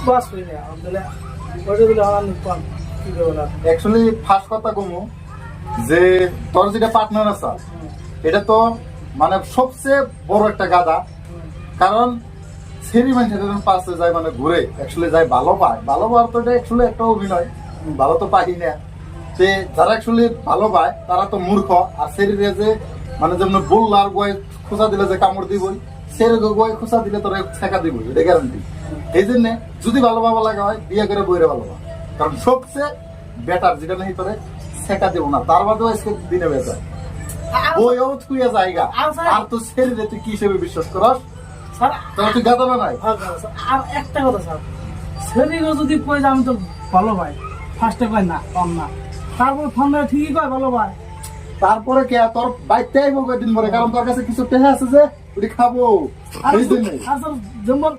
বাস হই না আমদলে ওটা দিলে আমি কম কি করব না অ্যাকচুয়ালি ফার্স্ট কথা কমু যে তোর যেটা পার্টনার আছে এটা তো মানে সবচেয়ে বড় একটা গাদা। কারণ সেরি মানুষের পাশে যায় মানে ঘুরে অ্যাকচুয়ালি যায় ভালো পায়, ভালো পাওয়ার তো এটা অ্যাকচুয়ালি একটা অভিনয়, ভালো তো পাই না। সে যারা অ্যাকচুয়ালি ভালো পায় তারা তো মূর্খ, আর সেরিরে যে মানে যেমন বলল আর বয়ে খোঁচা দিলে যে কামড় দিবই, সেরকম বয়ে খোঁচা দিলে তোরা ছেঁকা দিবই, এটা গ্যারান্টি। এই জন্য যদি ভালো পাওয়া লাগা হয় বিয়ে করে বইরে ভালো পাওয়া, কারণ সবচেয়ে বেটার যেটা নেই তোরে ছেঁকা দেবো না, তার বাদেও আজকে দিনে বেটার বই তুইয়া জায়গা। আর তো সেরিরে তুই কি হিসেবে বিশ্বাস করস? স্যার তাহলে তুই গাদা না নাই। আর একটা কথা স্যার, শরীরও যদি কই যে আমি তো ভালো ভাই, ফার্স্টে কয় না কম না, তারপর ফোন দিয়ে ঠিকই কয় ভালো ভাই। তারপরে কে তোর বাইতে আইব কয়দিন পরে, কারণ তোর কাছে কিছু টেহা আছে যে ওটি খাবো আর এই জন্যই। স্যার যেমন